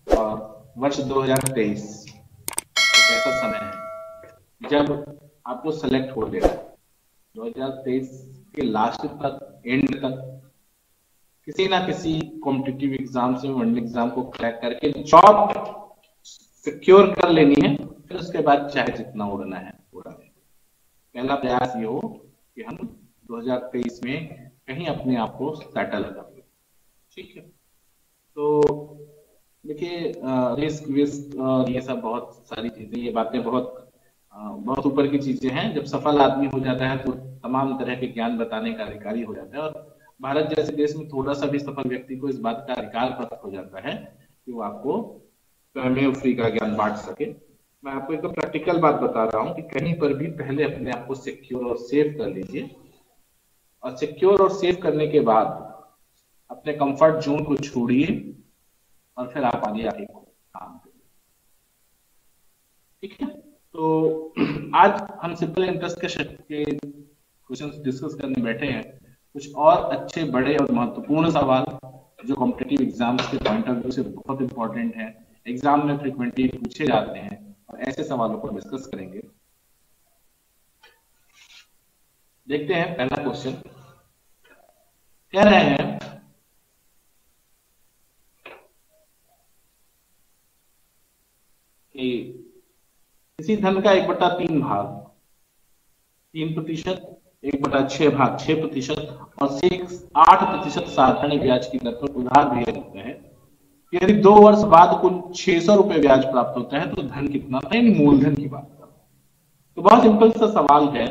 और वर्ष 2023 एक ऐसा समय है जब आपको सेलेक्ट हो लेना है। 2023 के लास्ट तक, एंड तक किसी ना किसी कॉम्पिटिटिव एग्जाम से, वन एग्जाम को क्रैक करके जॉब सिक्योर कर लेनी है। फिर उसके बाद चाहे जितना उड़ना है उड़ा लें। पहला प्रयास ये हो कि हम 2023 में कहीं अपने आप को सेटल कर लें। ठीक है, तो देखिए रिस्क विस्क और ये सब बहुत सारी चीजें, ये बातें बहुत ऊपर की चीजें हैं। जब सफल आदमी हो जाता है तो तमाम तरह के ज्ञान बताने का अधिकारी हो जाता है, और भारत जैसे देश में थोड़ा सा भी सफल व्यक्ति को इस बात का अधिकार प्राप्त हो जाता है कि वो आपको स्वयं फ्री का ज्ञान बांट सके। मैं आपको एक प्रैक्टिकल बात बता रहा हूँ कि कहीं पर भी पहले अपने आप को सिक्योर और सेफ कर लीजिए, और सिक्योर और सेफ करने के बाद अपने कंफर्ट जोन को छोड़िए और फिर आप आगे आगे काम करिए। ठीक है, तो आज हम सिंपल इंटरेस्ट के क्वेश्चन डिस्कस करने बैठे हैं। कुछ और अच्छे बड़े और महत्वपूर्ण सवाल जो कॉम्पिटिटिव एग्जाम्स के पॉइंट ऑफ व्यू से बहुत इंपॉर्टेंट है, एग्जाम में फ्रिक्वेंटली पूछे जाते हैं, और ऐसे सवालों को डिस्कस करेंगे। देखते हैं पहला क्वेश्चन कह रहे हैं कि किसी धन का 1/3 भाग 3%, 1/6 भाग 6% और 8% साधारण ब्याज की दर पर उधार दिया जाता है। यदि 2 वर्ष बाद कुल 600 रुपए ब्याज प्राप्त होता है तो धन कितना था, यानी मूलधन की बात कर। तो बहुत सिंपल सा सवाल है,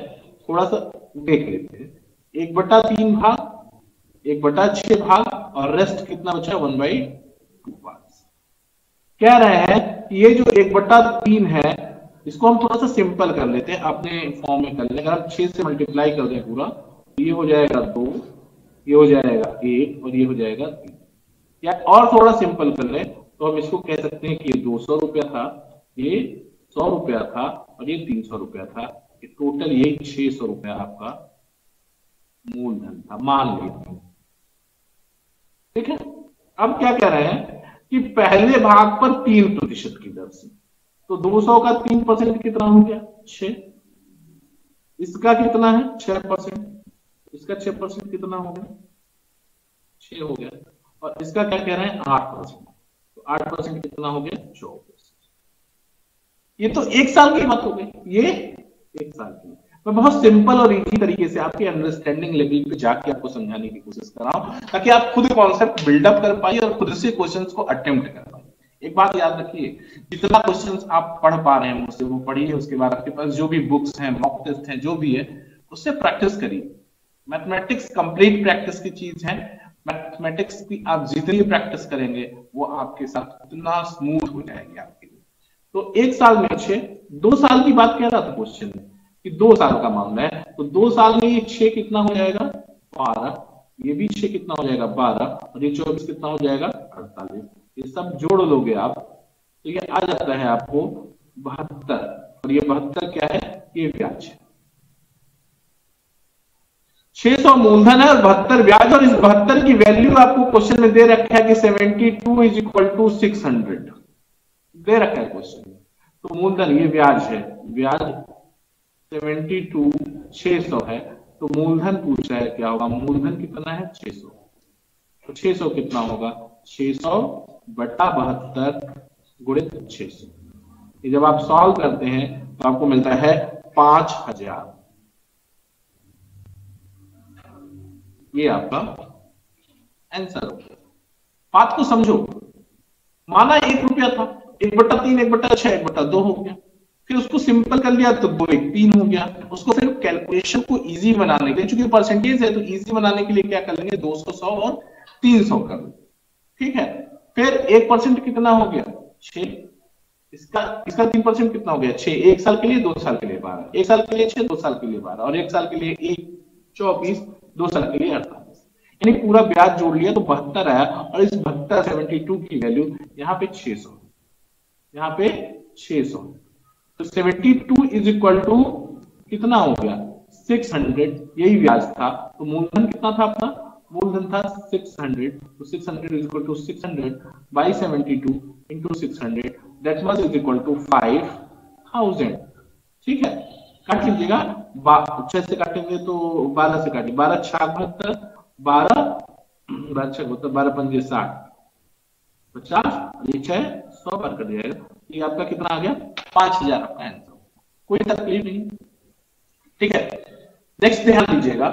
थोड़ा सा देख लेते हैं। 1/3 भाग, 1/6 भाग और रेस्ट कितना बचा, 1/2 भाग। कह रहे हैं कि ये जो 1/3 है इसको हम थोड़ा सा सिंपल कर लेते हैं, अपने फॉर्म में कर लें। अगर हम 6 से मल्टीप्लाई कर दें पूरा, ये हो जाएगा 2, ये हो जाएगा 1 और ये हो जाएगा 3। या और थोड़ा सिंपल कर लें तो हम इसको कह सकते हैं कि ये 200 रुपया था, ये 100 रुपया था और ये 300 रुपया था। ये टोटल ये 600 रुपया आपका मूलधन था, मान लीजिए। ठीक है, अब क्या कह रहे हैं कि पहले भाग पर 3% की दर से, तो 200 का 3% कितना हो गया, 6। इसका कितना है 6%, इसका 6% कितना हो गया, 6 हो गया। और इसका क्या कह रहे हैं 8%, तो 8% कितना हो गया, 24। ये तो 1 साल की बात हो गई, ये 1 साल की। मैं बहुत सिंपल और इजी तरीके से आपके अंडरस्टैंडिंग लेवल पे जाके आपको समझाने की कोशिश कर रहा हूं, ताकि आप खुद कॉन्सेप्ट बिल्डअप कर पाइए और खुद से क्वेश्चंस को अटेम्प्ट कर पाइए। एक बात याद रखिए, जितना क्वेश्चंस आप पढ़ पा रहे हैं मुझसे वो पढ़िए, उसके बाद आपके पास जो भी बुक्स हैं, मॉक टेस्ट हैं, जो भी है उससे प्रैक्टिस करिए। मैथमेटिक्स कंप्लीट प्रैक्टिस की चीज है। मैथमेटिक्स की आप जितनी प्रैक्टिस करेंगे वो आपके साथ उतना स्मूथ हो जाएगी आपके लिए। तो 1 साल में 6, 2 साल की बात कह रहा था क्वेश्चन में कि 2 साल का मामला है, तो 2 साल में ये 6 कितना हो जाएगा, 12। ये भी 6 कितना हो जाएगा, 12। और ये 24 कितना हो जाएगा, 48। ये सब जोड़ लोगे आप तो ये आ जाता है आपको 72। और ये 72 क्या है, ये ब्याज है। 600 मूलधन है और 72 ब्याज, और इस 72 की वैल्यू आपको क्वेश्चन में दे रखा है कि 72 इज इक्वल टू 600 दे रखा है क्वेश्चन में। तो मूलधन ये ब्याज है, ब्याज 72 600 है, तो मूलधन पूछ रहा है क्या होगा, मूलधन कितना है 600। तो 600 कितना होगा, 600 बटा 72 गुणित 600। ये जब आप सॉल्व करते हैं तो आपको मिलता है 5000। ये आपका आंसर हो गया। बात को समझो, माना 1 रुपया था, 1/3, 1/6, 1/2 हो गया। फिर उसको सिंपल कर लिया तो 2 1 3 हो गया। उसको फिर कैलकुलेशन को इजी बनाने के लिए, चूंकि परसेंटेज है तो इजी बनाने के लिए क्या कर लेंगे, 200, 100 और 300 कर लेंगे। ठीक है, फिर 1% कितना हो गया, 6। इसका 3% कितना हो गया, 6। 1 साल के लिए, 2 साल के लिए 12, 1 साल के लिए 6, 2 साल के लिए 12, और 1 साल के लिए 1 24, 2 साल के लिए 48। यानी पूरा ब्याज जोड़ लिया तो 72 आया। और इस 72 की वैल्यू यहाँ पे 600, यहाँ पे 600, तो 72 इज इक्वल टू कितना हो गया, 600। यही ब्याज था। तो मूलधन कितना था अपना, मूलधन था 600, तो 600 is equal to 600 by 72 into 600, that much is equal to 5000। ठीक है, काट लीजिएगा, 6 से काटेंगे तो 12 से काटिए, 12 छाक 72, 12 12 छाक 72, 12 पंजे 60, 50, ये 6 100 बार कर दिया जाएगा, ये आपका कितना आ गया 5000 आपका आंसर, कोई तकलीफ नहीं। ठीक है, नेक्स्ट ध्यान दीजिएगा,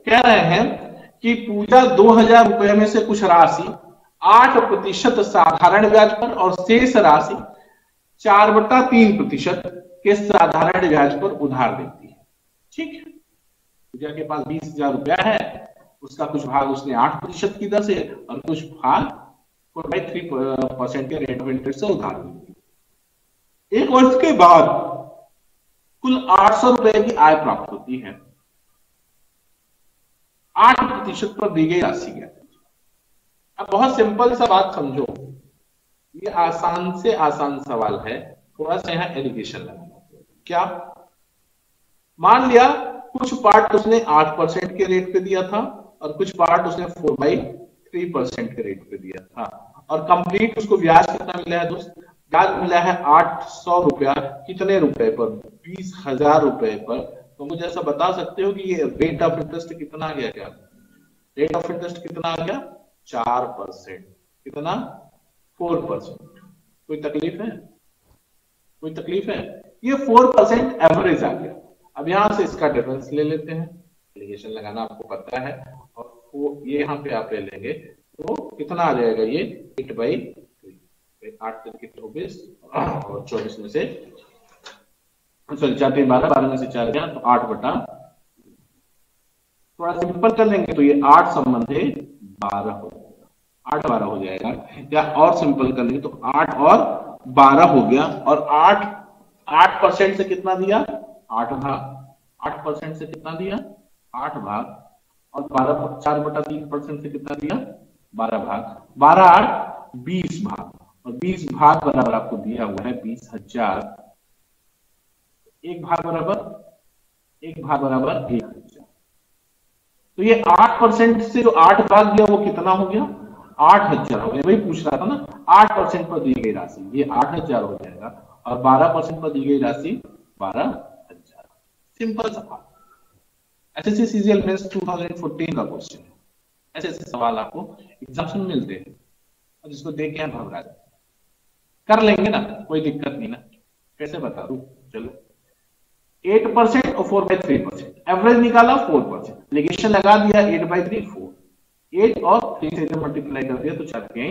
कह रहे हैं कि पूजा 2000 रुपए में से कुछ राशि 8% साधारण ब्याज पर और शेष राशि 4/3% के साधारण ब्याज पर उधार देती है। ठीक है, पूजा के पास 20,000 रुपया है, उसका कुछ भाग उसने 8% की दर से और कुछ भाग 4/3% के रेट ऑफ इंटरेस्ट से उधार देती है। एक वर्ष के बाद कुल 800 रुपए की आय प्राप्त होती है, 8% पर दी गई राशि क्या? अब बहुत सिंपल सा बात समझो, ये आसान से आसान सवाल है, थोड़ा सा यहाँ एलिगेशन लगाना। क्या मान लिया कुछ पार्ट उसने 8% के रेट पे दिया था और कुछ पार्ट उसने 4/3% के रेट पे दिया था, और कंप्लीट उसको ब्याज कितना मिला है दोस्त? ब्याज मिला है 800 रुपया, कितने रुपए पर? 20,000 रुपए पर। तो मुझे ऐसा बता सकते हो कि ये रेट ऑफ इंटरेस्ट कितना आ गया? क्या रेट ऑफ इंटरेस्ट कितना आ गया? 4%। कितना? 4%। कोई तकलीफ है? कोई तकलीफ है? ये 4% एवरेज आ गया। अब यहां से इसका डिफरेंस ले लेते हैं, एलिगेशन लगाना आपको पता है, और ये यहाँ पे आप ले लेंगे तो कितना आ जाएगा? ये 8/3, 8 3 24 और 24 में से सॉरी 4 3 12, 12 में से 4 गया तो 8/, थोड़ा सिंपल कर लेंगे तो ये 8 संबंधे 12 हो जाएगा, 8 12 हो जाएगा, या और सिंपल कर लेंगे तो 8 और 12 हो गया, और 8% से कितना दिया? 8 भाग। 8% से कितना दिया? 8 भाग, और 12 4/3% से कितना दिया? 12 भाग। 12 8 20 भाग, और 20 भाग बराबर आपको दिया हुआ है 20,000। एक भाग बराबर 1,000। तो ये 8% से जो 8 भाग दिया वो कितना हो गया? 8,000 हो गया। वही पूछ रहा था ना, 8% पर दी गई राशि ये 8,000 हो जाएगा, और 12% पर दी गई राशि 12,000। सिंपल सवाल, एसएससी सीजीएल मेंस 2014 का क्वेश्चन है। ऐसे ऐसे सवाल आपको एग्जाम में मिलते हैं, और जिसको देख के हम घबरा जाते, कर लेंगे ना, कोई दिक्कत नहीं ना। कैसे बता दूं? चलो 8% और 4/3%, एवरेज निकाला 4%, लिगेशन लगा दिया 8/3 4, 8 और 3 से मल्टीप्लाई कर दिया तो 4 के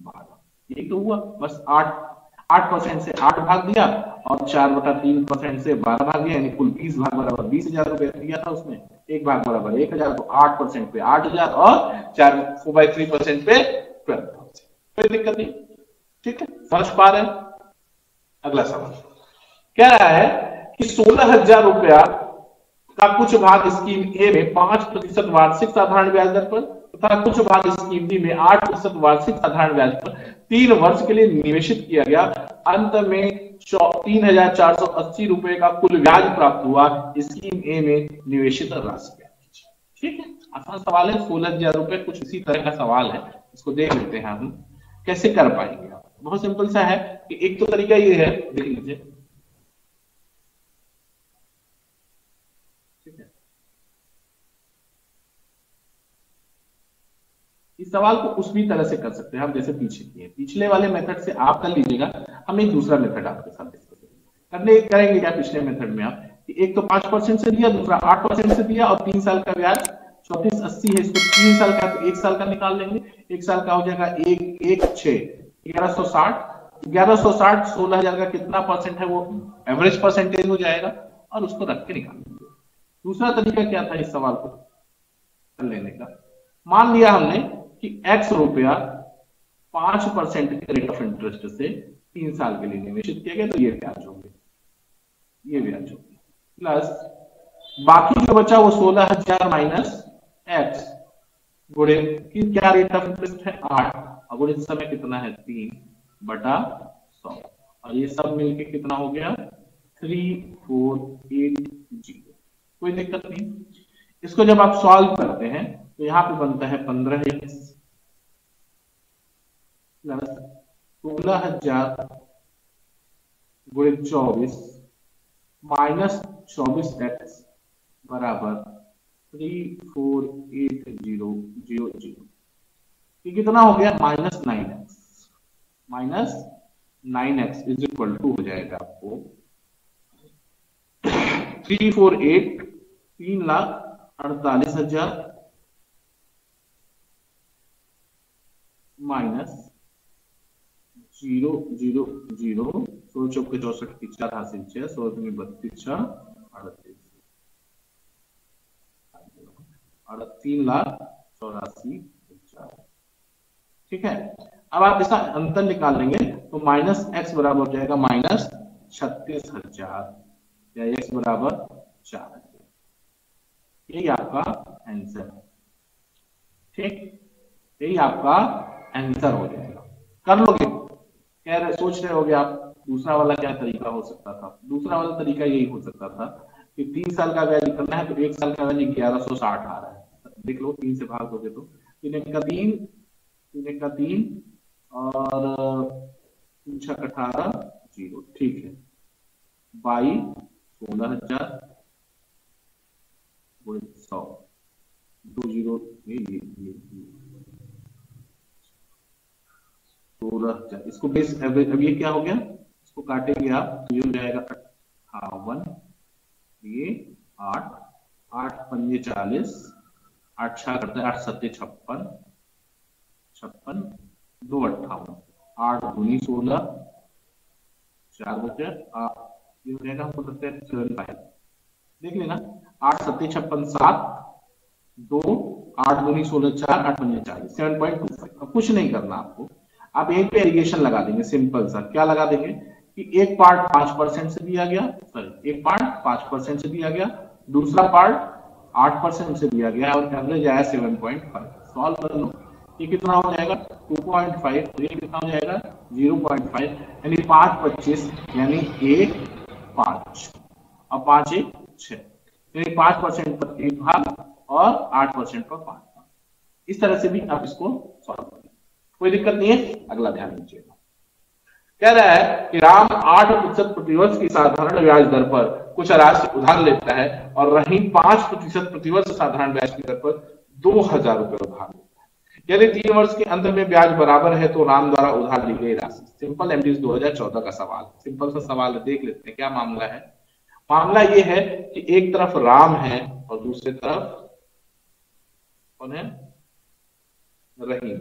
12, यही तो हुआ बस। 8% से 8 भाग दिया और 4/3% से 12 भाग दिया, यानी कुल 20 भाग बराबर 20,000 रुपए दिया था उसने, एक भाग बराबर 1,000, तो 8% पे 8,000 और 4/3% पे 12,000। कोई दिक्कत नहीं, ठीक है, समझ पा रहे हैं? अगला सवाल क्या रहा है कि 16,000 रुपया का कुछ भाग स्कीम ए में 5% वार्षिक साधारण ब्याज दर पर तथा कुछ भाग स्कीम बी में 8% वार्षिक साधारण ब्याज पर 3 वर्ष के लिए निवेशित किया गया। अंत में 3,480 रुपए का कुल ब्याज प्राप्त हुआ। स्कीम ए में निवेशित राशि। ठीक है, आसान सवाल है। 16,000 रुपए कुछ इसी तरह का सवाल है, इसको देख लेते हैं हम कैसे कर पाएंगे। बहुत सिंपल सा है कि एक तो तरीका ये है, देख लीजिए, ठीक है, इस सवाल को उस भी तरह से कर सकते हैं हम जैसे पीछे किए। पिछले वाले मेथड से आप कर लीजिएगा, हम एक दूसरा मेथड आपके साथ डिस्कस करेंगे। क्या पिछले मेथड में आप कि एक तो 5% से दिया, दूसरा 8% से दिया, और 3 साल का ब्याज 3480 है, इसको 3 साल का तो 1 साल का निकाल लेंगे। 1 साल का हो जाएगा 1/6 1160। 1160 16,000 का कितना परसेंट है वो एवरेज परसेंटेज हो जाएगा, और उसको रख के निकाल लेंगे। दूसरा तरीका क्या था इस सवाल को कर लेने का? मान लिया हमने कि x रुपया 5% के रेट ऑफ इंटरेस्ट से 3 साल के लिए निवेशित किया गया, तो ये ब्याज होंगे, ये ब्याज होंगे, प्लस बाकी जो बचा वो 16,000 माइनस x गुणे की क्या रेट ऑफ इंटरेस्ट है 8, और गुणे इस समय कितना है 3/100, और ये सब मिलके कितना हो गया 3480। कोई दिक्कत नहीं। इसको जब आप सॉल्व करते हैं तो यहाँ पे बनता है 15x प्लस 16,000 गुणित 24 माइनस 24x बराबर 348,000। ये कितना हो गया? Minus 9x is equal to हो जाएगा आपको 348 3,48,000 माइनस 0,0,0 16 चौके 64 की 4 हासिल 6 16 में 32 6 38 और 3,84,000। ठीक है, अब आप इसका अंतर निकाल लेंगे तो माइनस एक्स बराबर हो जाएगा माइनस 36,000 या एक्स बराबर 4। यही आपका आंसर है। ठीक, यही आपका आंसर हो जाएगा। कर लोगे? कह रहे सोच रहे होगे आप दूसरा वाला क्या तरीका हो सकता था? दूसरा वाला तरीका यही हो सकता था कि 3 साल का ब्याज निकलना है तो 1 साल का ब्याज 1160 आ रहा है। देख लो 3 से भाग दोगे तो 3 का 3 और 3 6 18 0। ठीक है, 22 16,000 गुणित 100 2 0 ये 16,000। इसको बेस अब ये क्या हो गया? इसको काटेंगे आप तो ये हो जाएगा 58 ये 8 8 पंजे 40 8 6 करते हैं 8 7 56 56 2 58 8 दूनी 16 4 बचे ये हो जाएगा हमको लगता है 75। देख लेना 8 7 56 7 2 8 दूनी 16 4 8 पंजे 40 7.25। अब कुछ नहीं करना आपको, आप यहीं पे एरिगेशन लगा देंगे। सिंपल सा क्या लगा देंगे कि एक पार्ट 5% से दिया गया, सॉरी एक पार्ट 5% से दिया गया, दूसरा पार्ट 8% से दिया गया और एवरेज आया 7.5। सॉल्व कर लो, ये कितना हो जाएगा 2.5 और ये कितना हो जाएगा 0.5 यानी 5 25 यानी 1 5 और 5 1 6 यानी 5% पर 1 भाग और 8% पर 5 भाग। इस तरह से भी आप इसको सॉल्व करें, कोई दिक्कत नहीं है। अगला ध्यान दीजिएगा, कह रहा है कि राम 8% प्रतिवर्ष की साधारण ब्याज दर पर कुछ राशि उधार लेता है और रहीम 5% प्रतिवर्ष साधारण ब्याज की दर पर 2,000 रुपए उधार लेता है। यदि 3 वर्ष के अंत में ब्याज बराबर है तो राम द्वारा उधार ली गई राशि। सिंपल एमडीएस 2014 का सवाल, सिंपल सा सवाल है, देख लेते हैं क्या मामला है। मामला ये है कि एक तरफ राम है और दूसरी तरफ कौन है? रहीम।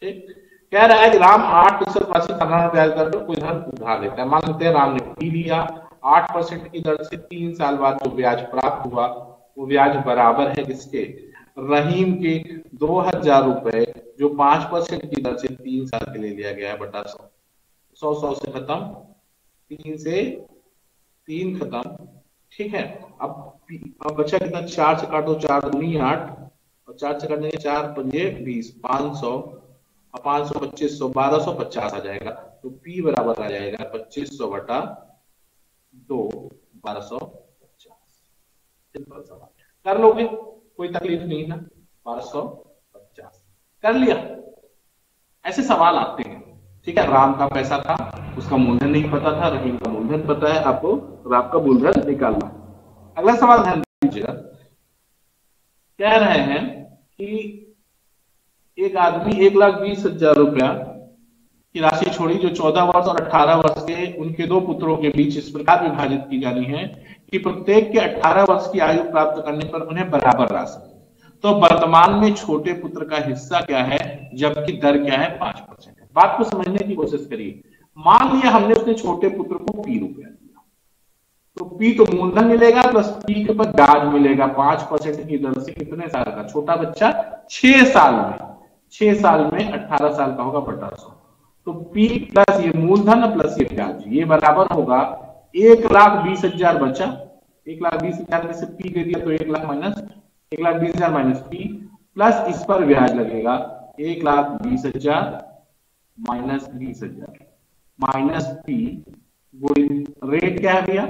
ठीक, कह रहा है कि राम 8% राशि साधारण ब्याज दर पर कोई धन उधार लेता है। मान लेते हैं राम ने पी लिया 8% की दर से 3 साल बाद जो ब्याज प्राप्त हुआ वो ब्याज बराबर है किसके? रहीम के 2,000 रुपए जो 5% की दर से 3 साल के लिए लिया गया है बटा 100। 100 से खत्म, 3 से 3 खत्म। ठीक है, अब बचा कितना? 4 से काटो 4 दूनी 8 और 4 से काटेंगे 4 पंजे 20 500 और 500 2500 1250 आ जाएगा। तो P बराबर आ जाएगा 2500 बटा 2 1250। सिंपल सवाल, कर लोगे कोई तकलीफ नहीं ना। 1250 कर लिया। ऐसे सवाल आते हैं। ठीक है, राम का पैसा था, उसका मूलधन नहीं पता था, रहीम का मूलधन पता है आपको, राम का मूलधन निकालना। अगला सवाल ध्यान दीजिएगा, कह रहे हैं कि एक आदमी 1,20,000 रुपया की राशि छोड़ी जो 14 वर्ष और 18 वर्ष के उनके 2 पुत्रों के बीच इस प्रकार विभाजित की जानी है कि प्रत्येक के 18 वर्ष की आयु प्राप्त करने पर उन्हें बराबर राशि। तो वर्तमान में छोटे पुत्र का हिस्सा क्या है जबकि दर क्या है? 5% है। बात को समझने की कोशिश करिए। मान लिया हमने उसने छोटे पुत्र को P रुपया दिया, तो P तो मूलधन मिलेगा प्लस P के ऊपर ब्याज मिलेगा 5% की दर से। कितने साल का? छोटा बच्चा 6 साल में, 6 साल में 18 साल का होगा बटा 100। तो P प्लस ये मूलधन प्लस ये ब्याज ये बराबर होगा 1,20,000 बचा। 1,20,000 में से P दे दिया तो 1 lakh minus 1,20,000 minus P plus इस पर ब्याज लगेगा 1,20,000 माइनस 20,000 माइनस P गुणित रेट क्या है भैया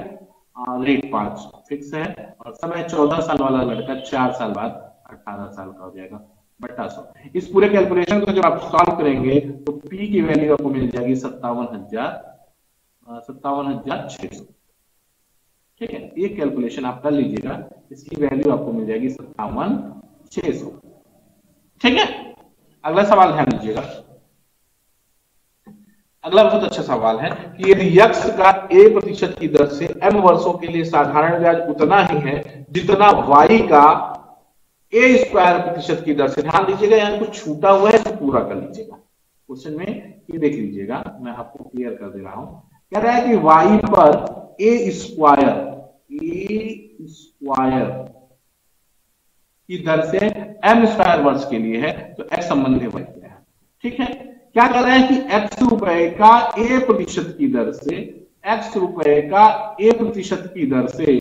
रेट 5 फिक्स है, और समय 14 साल वाला लड़का 4 साल बाद 18 साल का हो जाएगा, बटा 100। इस पूरे कैलकुलेशन को जब आप सॉल्व करेंगे तो पी की वैल्यू आपको मिल जाएगी 57,600। ठीक है, ये कैलकुलेशन आप कर लीजिएगा, इसकी वैल्यू आपको मिल जाएगी 57,600। ठीक है, अगला सवाल ध्यान दीजिएगा। अगला बहुत अच्छा सवाल है कि यदि x का a% की दर से m वर्षों के लिए साधारण ब्याज उतना ही है जितना y का a² की दर से, ध्यान दीजिएगा यहाँ कुछ छूटा हुआ है तो पूरा कर लीजिएगा। क्वेश्चन में ये देख लीजिएगा, मैं आपको क्लियर कर दे रहा हूं। कह रहा है कि y पर a² की दर से m² वर्ष के लिए है, तो x संबंधी y क्या है। ठीक है, क्या कर रहे हैं कि x रुपए का a% की दर से, x रुपए का a% की दर से,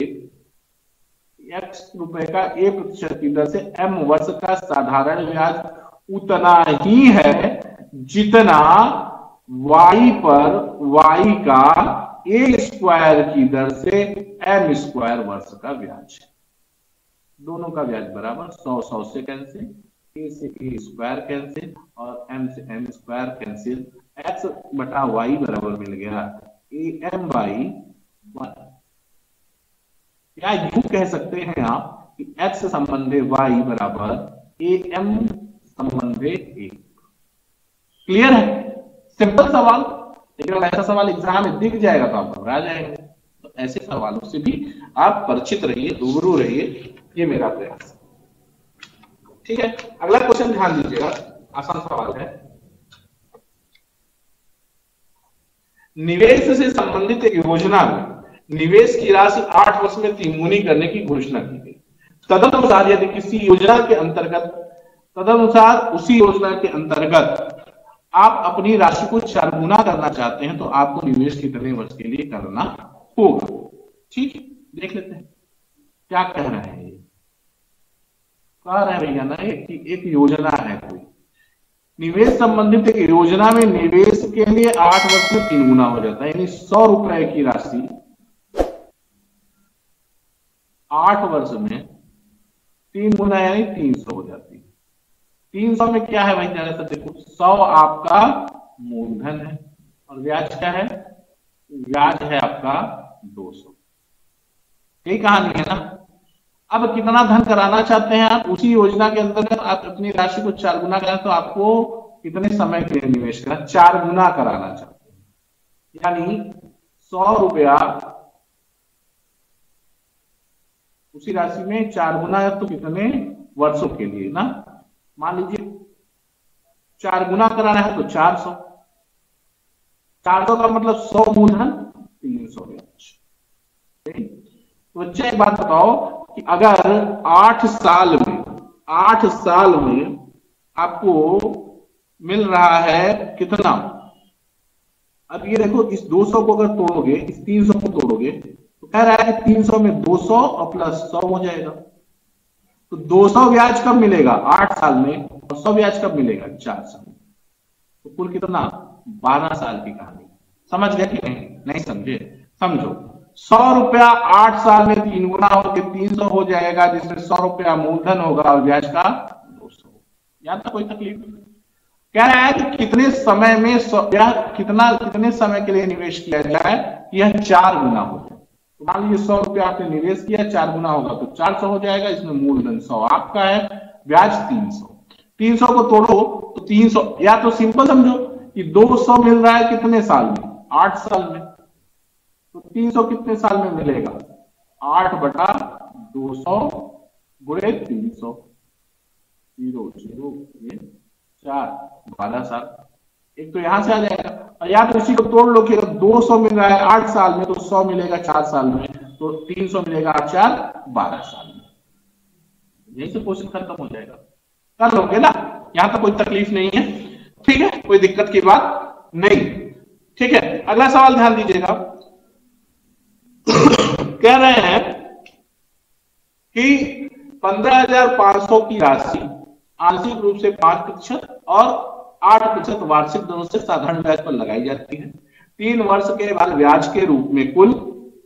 x रुपए का a% की दर से m वर्ष का साधारण ब्याज उतना ही है जितना y पर y का a² की दर से m² वर्ष का ब्याज। दोनों का ब्याज बराबर, 100 से कैंसिल, a से a² कैंसिल और m से m² कैंसिल, x बटा y बराबर मिल गया am/1। या यूं कह सकते हैं आप कि x संबंधे y बराबर am संबंधे a। क्लियर है, सिंपल सवाल। लेकिन अगर ऐसा सवाल एग्जाम में दिख जाएगा तो आप घबरा जाएंगे, तो ऐसे सवालों से भी आप परिचित रहिए, रूबरू रहिए, ये मेरा प्रयास है। ठीक है, अगला क्वेश्चन ध्यान दीजिएगा, आसान सवाल है। निवेश से संबंधित एक योजना में निवेश की राशि 8 वर्ष में 3 गुनी करने की घोषणा की गई। तदनुसार यदि किसी योजना के अंतर्गत, उसी योजना के अंतर्गत आप अपनी राशि को 4 गुना करना चाहते हैं तो आपको निवेश कितने वर्ष के लिए करना होगा। ठीक है, देख लेते हैं क्या कह रहे हैं। कह रहे हैं भैया ना कि एक योजना है कोई, निवेश संबंधित एक योजना में निवेश के लिए 8 वर्ष में 3 गुना हो जाता है, यानी 100 रुपए की राशि 8 वर्ष में 3 गुना यानी 300 हो जाती है। 300 में क्या है भाई, जरा सा देखो, 100 आपका मूलधन है और ब्याज क्या है, ब्याज है आपका 200। यही कहानी है ना। अब कितना धन कराना चाहते हैं आप, उसी योजना के अंतर्गत आप अपनी राशि को 4 गुना करें तो आपको कितने समय के लिए निवेश करना, 4 गुना कराना चाहते हैं, यानी 100 रुपया उसी राशि में 4 गुना है तो कितने वर्षों के लिए ना। मान लीजिए 4 गुना कराना है तो 400, 400 का मतलब 100 मूलधन 300 ब्याज। तो बच्चे एक बात बताओ कि अगर 8 साल में आपको मिल रहा है कितना, अब ये देखो, इस 200 को अगर तोड़ोगे, इस 300 को तोड़ोगे तो कह रहा है कि 300 में 200 और प्लस 100 हो जाएगा। तो 200 ब्याज कब मिलेगा, 8 साल में, और 100 ब्याज कब मिलेगा, 4 साल में। तो कुल कितना, 12 साल की कहानी। समझ गए कि नहीं, नहीं समझे, समझो। 100 रुपया 8 साल में 3 गुना होकर 300 हो जाएगा, जिसमें 100 रुपया मूलधन होगा और ब्याज का 200। यहां तक कोई तकलीफ नहीं। कह रहा है कि कितने समय में कितने समय के लिए निवेश किया जाए कि यह 4 गुना हो जाए। तो मान लीजिए 100 रुपया आपने निवेश किया, 4 गुना होगा तो 400 हो जाएगा, इसमें मूलधन 100 आपका है, ब्याज 300। 300 को तोड़ो तो 300, या तो सिंपल समझो कि 200 मिल रहा है कितने साल में, 8 साल में, तो 300 कितने साल में मिलेगा, 8 बटा 200 गुणे 300, 0 0 ये 4, 12 साल। एक तो यहां से आ जाएगा, और या तो इसी को तोड़ लो कि 200 मिल रहा है 8 साल में तो 100 मिलेगा 4 साल में, तो 300 मिलेगा 8 4 12 साल में। यही से क्वेश्चन खत्म हो जाएगा, कर लोगे ना, यहां तक कोई तकलीफ नहीं है। ठीक है, कोई दिक्कत की बात नहीं। ठीक है, अगला सवाल ध्यान दीजिएगा। कह रहे हैं कि 15,500 की राशि आंशिक रूप से 5% और 8% वार्षिक दरों से साधारण ब्याज पर लगाई जाती है। 3 वर्ष के बाद ब्याज के रूप में कुल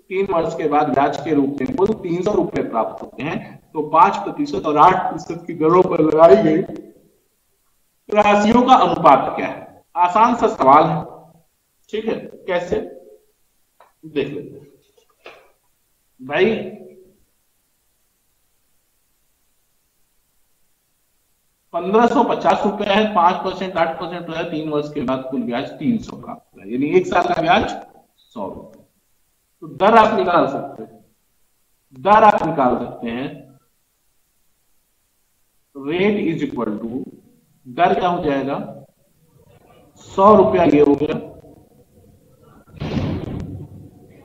3 वर्ष के बाद ब्याज के रूप में कुल 300 रुपए प्राप्त होते हैं, तो 5% और 8% की दरों पर लगाई गई राशियों का अनुपात क्या है? आसान सा सवाल है, ठीक है। कैसे देख लेते हैं भाई। 1550 रुपए है, 5% 8% है, 3 वर्ष के बाद कुल ब्याज 300 का, यानी 1 साल का ब्याज 100 रुपए। तो दर आप निकाल सकते हैं, दर आप निकाल सकते हैं। रेट इज इक्वल टू, दर क्या हो जाएगा? 100 रुपया ये हो गया,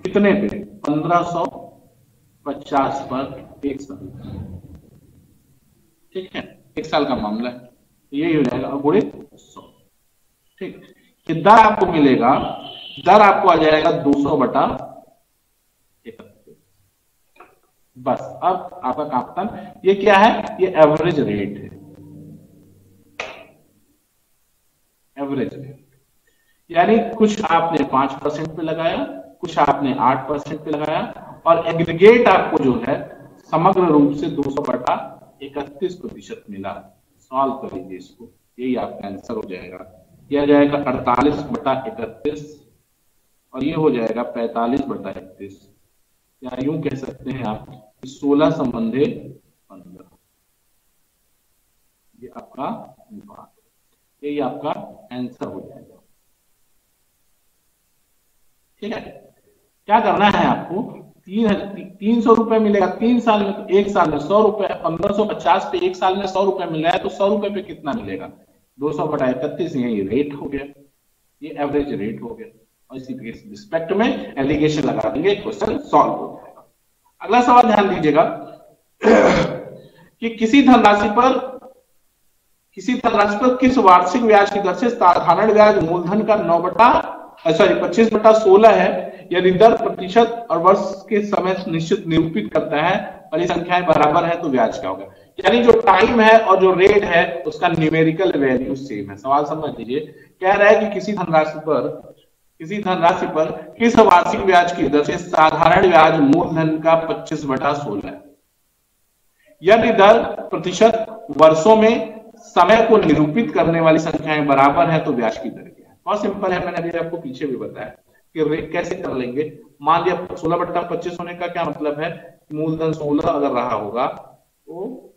कितने पे? 1550 पर 1 साल, ठीक है। 1 साल का मामला है, यही हो जाएगा गुणे 100, ठीक। कि दर आपको मिलेगा, दर आपको आ जाएगा 200/31। बस अब आपका काम खत्म। ये क्या है? ये एवरेज रेट है, एवरेज रेट। यानी कुछ आपने 5% पे लगाया, कुछ आपने 8% पे लगाया, और एग्रीगेट आपको जो है समग्र रूप से 200/31% मिला। सॉल्व कर लीजिए इसको, यही आपका आंसर हो जाएगा। यह जाएगा 48/31 और ये हो जाएगा 45/31, या यूं कह सकते हैं आप 16 संबंधे 15। ये आपका अनुपात, यही आपका आंसर हो जाएगा, ठीक है। क्या करना है आपको? 300 रुपए मिलेगा 3 साल में, तो 1 साल में 100 रुपए, 1550 पे 1 साल में 100 रुपए मिल रहा है, तो 100 रुपए पे कितना मिलेगा? 200/31। ये रेट हो गया, ये एवरेज रेट हो गया, और इसी के रिस्पेक्ट में एलिगेशन लगा देंगे, क्वेश्चन सॉल्व हो जाएगा। अगला सवाल ध्यान दीजिएगा कि किसी धनराशि पर किस वार्षिक ब्याज की दर से साधारण ब्याज मूलधन का 25/16 है, यदि दर प्रतिशत और वर्ष के समय निश्चित निरूपित करता है और ये संख्याएं बराबर है, तो ब्याज क्या होगा? यानी जो टाइम है और जो रेट है उसका न्यूमेरिकल वैल्यू सेम है। सवाल समझ लीजिए, कह रहा है कि किसी धनराशि पर किस वार्षिक ब्याज की दर से साधारण ब्याज मूलधन का 25/16 है, यदि दर प्रतिशत वर्षों में समय को निरूपित करने वाली संख्याएं बराबर है, तो ब्याज की दर क्या है? बहुत सिंपल है, मैंने अभी आपको पीछे भी बताया कि कैसे कर लेंगे। मान लिया 16/25 होने का क्या मतलब है? मूलधन 16 अगर रहा होगा तो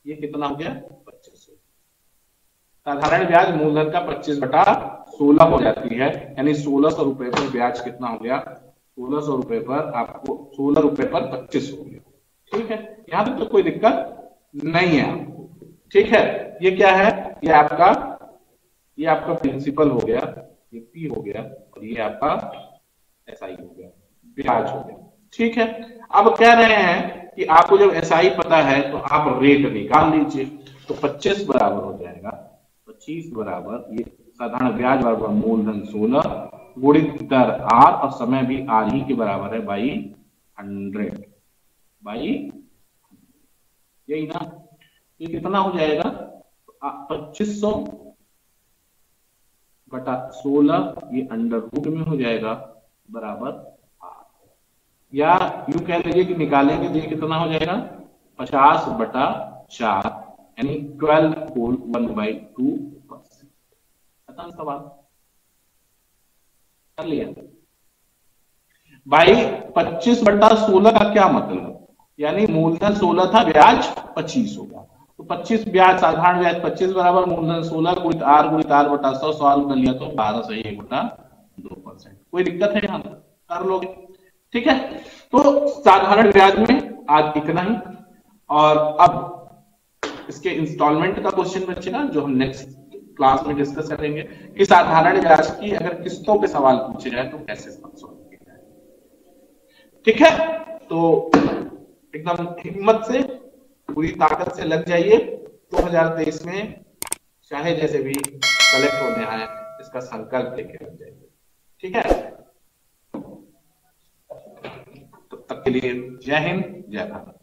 ये कितना हो गया? 25। साधारण ब्याज मूलधन का 25/16 हो जाती है, यानी 1600 रुपए पर ब्याज कितना हो गया? 1600 रुपए पर आपको 16 रुपए पर 25 हो गया, ठीक है। यहां तक तो कोई दिक्कत नहीं है आपको, ठीक है। ये क्या है? ये आपका प्रिंसिपल हो गया, ये पी हो गया, और ये आपका एसआई हो गया, ब्याज हो गया, ठीक है। अब कह रहे हैं कि आपको जब एसआई पता है तो आप रेट निकाल लीजिए, तो 25 बराबर हो जाएगा 25 बराबर ये साधारण ब्याज बराबर मूलधन 16 गुणित दर आर, और समय भी आर ही के बराबर है बाई 100, यही ना। ये कितना हो जाएगा? 2500/16 ये अंडर रूट में हो जाएगा बराबर आर, या यूं कह लीजिए कि निकालेंगे तो ये कितना हो जाएगा? 50/4 यानी 12 होल 1/2%। आसान सवाल कर लिया भाई। 25/16 का क्या मतलब? यानी मूलधन 16 था, ब्याज 25 होगा, तो 25 ब्याज, साधारण ब्याज 25 बराबर मूलधन 16 गुणित आर बटा 100। सॉल्व कर लिया तो 12 सही 1/2%। कोई दिक्कत है? यहां कर लोगे, ठीक है। तो साधारण ब्याज में आज इतना ही, और अब इसके इंस्टॉलमेंट का क्वेश्चन बचेगा जो हम नेक्स्ट क्लास में डिस्कस करेंगे कि साधारण ब्याज की अगर किस्तों पे सवाल पूछे जाए तो कैसे सॉल्व किया जाए, ठीक है। तो एकदम हिम्मत से, पूरी ताकत से लग जाइए। 2023 में चाहे जैसे भी कलेक्ट होने आए, इसका संकल्प लेके लग जाइए, ठीक है। तब तक के लिए जय हिंद, जय भारत।